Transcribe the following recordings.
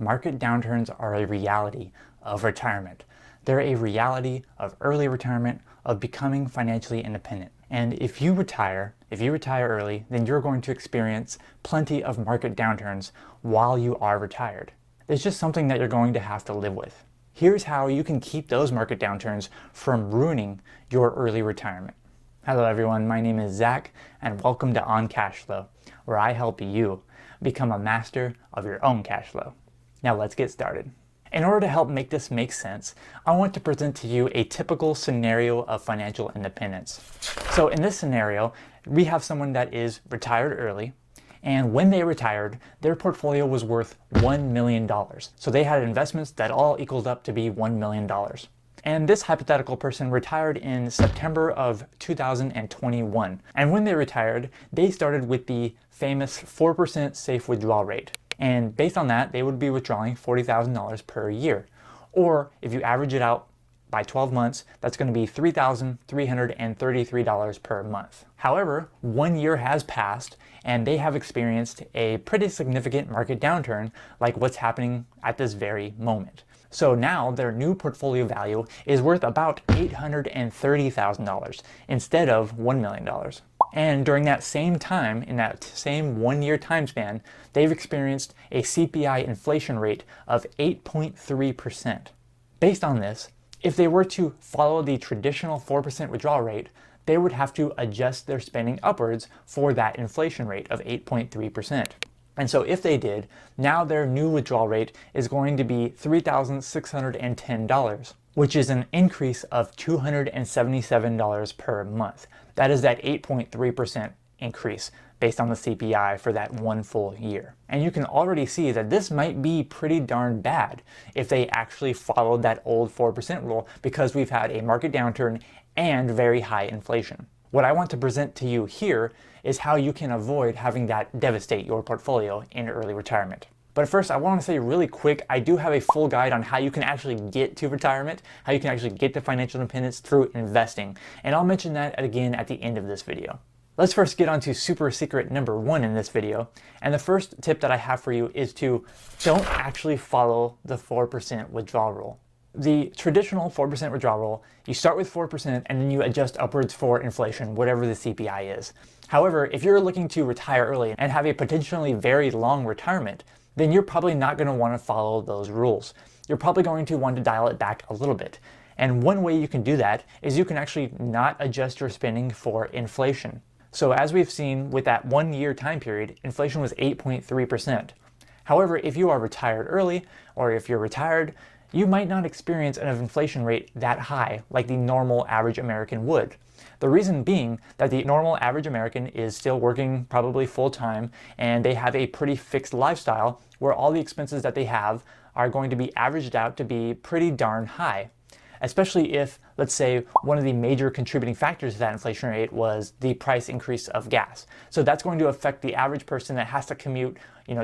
Market downturns are a reality of retirement. They're a reality of early retirement, of becoming financially independent. And if you retire early, then you're going to experience plenty of market downturns while you are retired. It's just something that you're going to have to live with. Here's how you can keep those market downturns from ruining your early retirement. Hello everyone, my name is Zach, and welcome to On Cash Flow, where I help you become a master of your own cash flow. Now let's get started. In order to help make this make sense, I want to present to you a typical scenario of financial independence. So in this scenario, we have someone that is retired early, and when they retired, their portfolio was worth $1 million. So they had investments that all equaled up to be $1 million. And this hypothetical person retired in September of 2021. And when they retired, they started with the famous 4% safe withdrawal rate. And based on that, they would be withdrawing $40,000 per year. Or if you average it out by 12 months, that's going to be $3,333 per month. However, 1 year has passed and they have experienced a pretty significant market downturn like what's happening at this very moment. So now their new portfolio value is worth about $830,000 instead of $1 million. And during that same time, in that same 1 year time span, they've experienced a CPI inflation rate of 8.3%. Based on this, if they were to follow the traditional 4% withdrawal rate, they would have to adjust their spending upwards for that inflation rate of 8.3%. And so if they did, now their new withdrawal rate is going to be $3,610, which is an increase of $277 per month. That is that 8.3% increase based on the CPI for that one full year. And you can already see that this might be pretty darn bad if they actually followed that old 4% rule, because we've had a market downturn and very high inflation. What I want to present to you here is how you can avoid having that devastate your portfolio in early retirement. But first, I want to say really quick, I do have a full guide on how you can actually get to retirement, how you can actually get to financial independence through investing. And I'll mention that again at the end of this video. Let's first get on to super secret number 1 in this video. And the first tip that I have for you is to don't actually follow the 4% withdrawal rule. The traditional 4% withdrawal rule, you start with 4% and then you adjust upwards for inflation, whatever the CPI is. However, if you're looking to retire early and have a potentially very long retirement, then you're probably not going to want to follow those rules. You're probably going to want to dial it back a little bit. And one way you can do that is you can actually not adjust your spending for inflation. So as we've seen with that 1 year time period, inflation was 8.3%. However, if you are retired early, or if you're retired, you might not experience an inflation rate that high like the normal average American would. The reason being that the normal average American is still working probably full time, and they have a pretty fixed lifestyle where all the expenses that they have are going to be averaged out to be pretty darn high. Especially if, let's say, one of the major contributing factors to that inflation rate was the price increase of gas. So that's going to affect the average person that has to commute,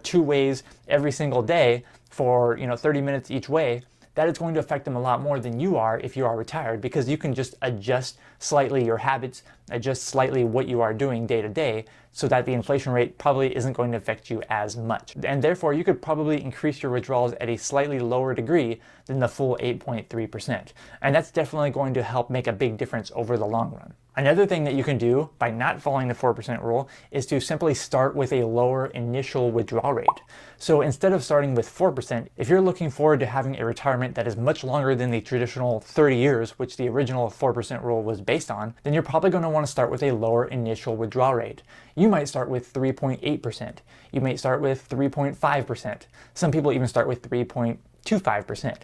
2 ways every single day for, 30 minutes each way. That is going to affect them a lot more than you are if you are retired, because you can just adjust slightly your habits, adjust slightly what you are doing day to day, so that the inflation rate probably isn't going to affect you as much. And therefore, you could probably increase your withdrawals at a slightly lower degree than the full 8.3%. And that's definitely going to help make a big difference over the long run. Another thing that you can do by not following the 4% rule is to simply start with a lower initial withdrawal rate. So instead of starting with 4%, if you're looking forward to having a retirement that is much longer than the traditional 30 years, which the original 4% rule was based on, then you're probably going to want to start with a lower initial withdrawal rate. You might start with 3.8%. You might start with 3.5%. Some people even start with 3.25%.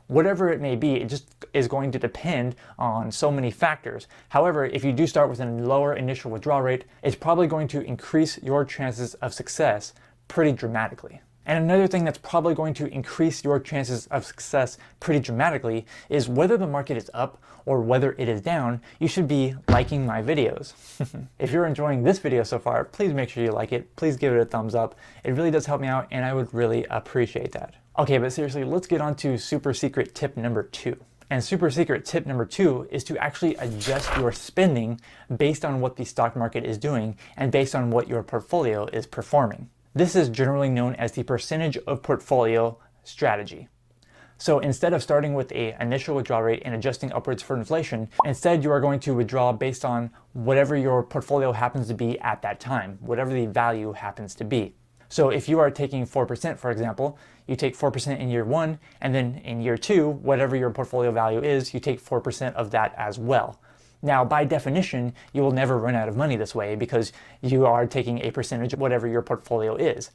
Whatever it may be, it just is going to depend on so many factors. However, if you do start with a lower initial withdrawal rate, it's probably going to increase your chances of success pretty dramatically. And another thing that's probably going to increase your chances of success pretty dramatically is whether the market is up or whether it is down, you should be liking my videos. If you're enjoying this video so far, please make sure you like it. Please give it a thumbs up. It really does help me out, and I would really appreciate that. Okay, but seriously, let's get on to super secret tip number 2. And super secret tip number 2 is to actually adjust your spending based on what the stock market is doing and based on what your portfolio is performing. This is generally known as the percentage of portfolio strategy. So instead of starting with an initial withdrawal rate and adjusting upwards for inflation, instead you are going to withdraw based on whatever your portfolio happens to be at that time, whatever the value happens to be. So if you are taking 4%, for example, you take 4% in year one, and then in year two, whatever your portfolio value is, you take 4% of that as well. Now, by definition, you will never run out of money this way because you are taking a percentage of whatever your portfolio is.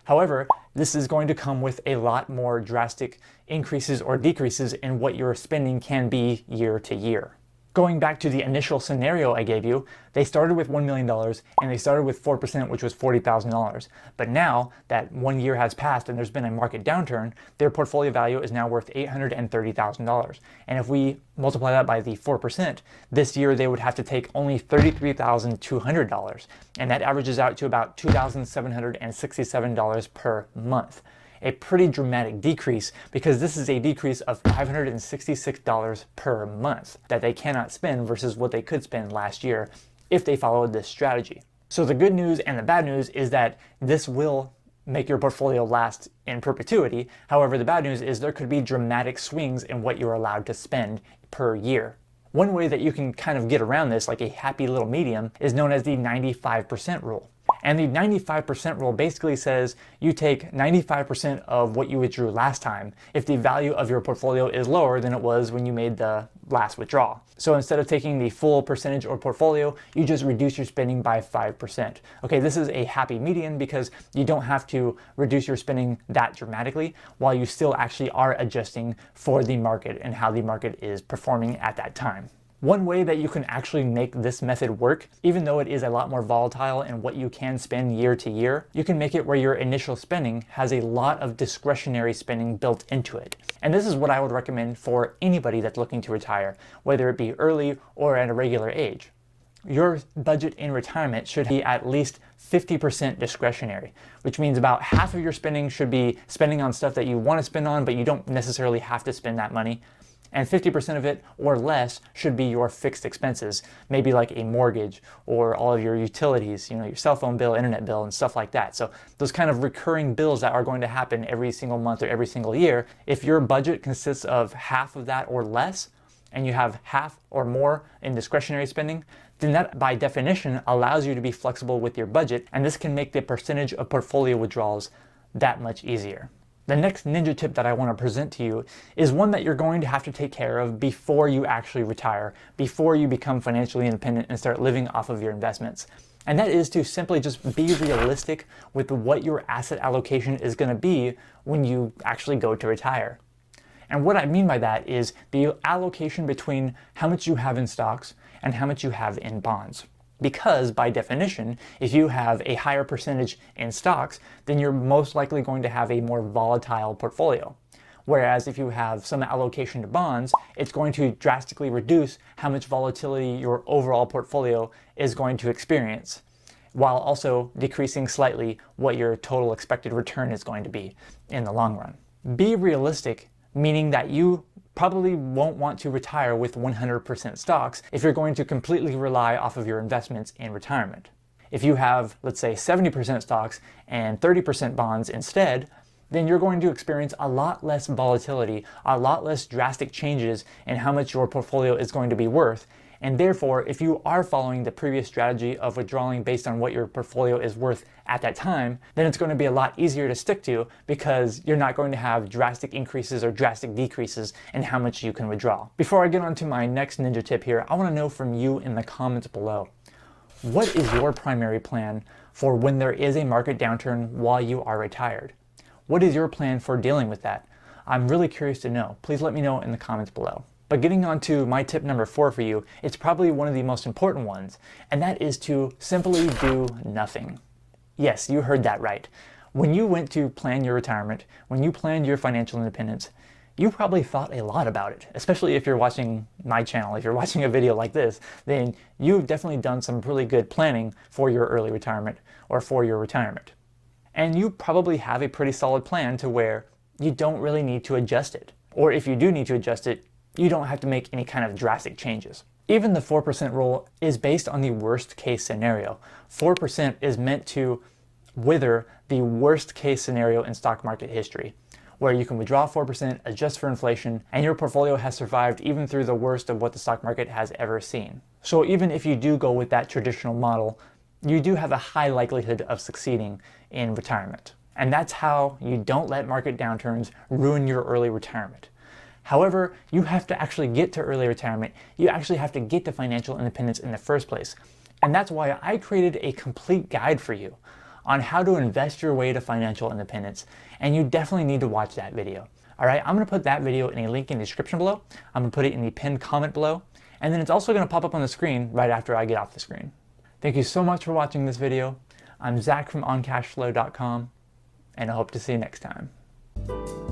However, this is going to come with a lot more drastic increases or decreases in what your spending can be year to year. Going back to the initial scenario I gave you, they started with $1 million and they started with 4%, which was $40,000. But now that 1 year has passed and there's been a market downturn, their portfolio value is now worth $830,000. And if we multiply that by the 4%, this year they would have to take only $33,200. And that averages out to about $2,767 per month. A pretty dramatic decrease because this is a decrease of $566 per month that they cannot spend versus what they could spend last year if they followed this strategy. So the good news and the bad news is that this will make your portfolio last in perpetuity. However, the bad news is there could be dramatic swings in what you're allowed to spend per year. One way that you can kind of get around this, like a happy little medium, is known as the 95% rule. And the 95% rule basically says you take 95% of what you withdrew last time if the value of your portfolio is lower than it was when you made the last withdrawal. So instead of taking the full percentage or portfolio, you just reduce your spending by 5%. Okay, this is a happy median because you don't have to reduce your spending that dramatically while you still actually are adjusting for the market and how the market is performing at that time. One way that you can actually make this method work, even though it is a lot more volatile in what you can spend year to year, you can make it where your initial spending has a lot of discretionary spending built into it. And this is what I would recommend for anybody that's looking to retire, whether it be early or at a regular age. Your budget in retirement should be at least 50% discretionary, which means about half of your spending should be spending on stuff that you want to spend on, but you don't necessarily have to spend that money. And 50% of it or less should be your fixed expenses, maybe like a mortgage or all of your utilities, your cell phone bill, internet bill, and stuff like that. So those kind of recurring bills that are going to happen every single month or every single year, if your budget consists of half of that or less, and you have half or more in discretionary spending, then that by definition allows you to be flexible with your budget, and this can make the percentage of portfolio withdrawals that much easier. The next ninja tip that I want to present to you is one that you're going to have to take care of before you actually retire, before you become financially independent and start living off of your investments. And that is to simply just be realistic with what your asset allocation is going to be when you actually go to retire. And what I mean by that is the allocation between how much you have in stocks and how much you have in bonds. Because by definition, if you have a higher percentage in stocks, then you're most likely going to have a more volatile portfolio. Whereas if you have some allocation to bonds, it's going to drastically reduce how much volatility your overall portfolio is going to experience, while also decreasing slightly what your total expected return is going to be in the long run. Be realistic, meaning that you probably won't want to retire with 100% stocks if you're going to completely rely off of your investments in retirement. If you have, let's say, 70% stocks and 30% bonds instead, then you're going to experience a lot less volatility, a lot less drastic changes in how much your portfolio is going to be worth. And therefore, if you are following the previous strategy of withdrawing based on what your portfolio is worth at that time, then it's going to be a lot easier to stick to because you're not going to have drastic increases or drastic decreases in how much you can withdraw. Before I get on to my next ninja tip here, I want to know from you in the comments below. What is your primary plan for when there is a market downturn while you are retired? What is your plan for dealing with that? I'm really curious to know. Please let me know in the comments below. But getting on to my tip number 4 for you, it's probably one of the most important ones, and that is to simply do nothing. Yes, you heard that right. When you went to plan your retirement, when you planned your financial independence, you probably thought a lot about it, especially if you're watching my channel. If you're watching a video like this, then you've definitely done some really good planning for your early retirement or for your retirement. And you probably have a pretty solid plan to where you don't really need to adjust it. Or if you do need to adjust it, you don't have to make any kind of drastic changes. Even the 4% rule is based on the worst case scenario. 4% is meant to wither the worst case scenario in stock market history. where you can withdraw 4%, adjust for inflation, and your portfolio has survived even through the worst of what the stock market has ever seen. So even if you do go with that traditional model, you do have a high likelihood of succeeding in retirement. And that's how you don't let market downturns ruin your early retirement. However, you have to actually get to early retirement. You actually have to get to financial independence in the first place. And that's why I created a complete guide for you on how to invest your way to financial independence. And you definitely need to watch that video. All right, I'm gonna put that video in a link in the description below. I'm gonna put it in the pinned comment below. And then it's also gonna pop up on the screen right after I get off the screen. Thank you so much for watching this video. I'm Zach from OnCashFlow.com, and I hope to see you next time.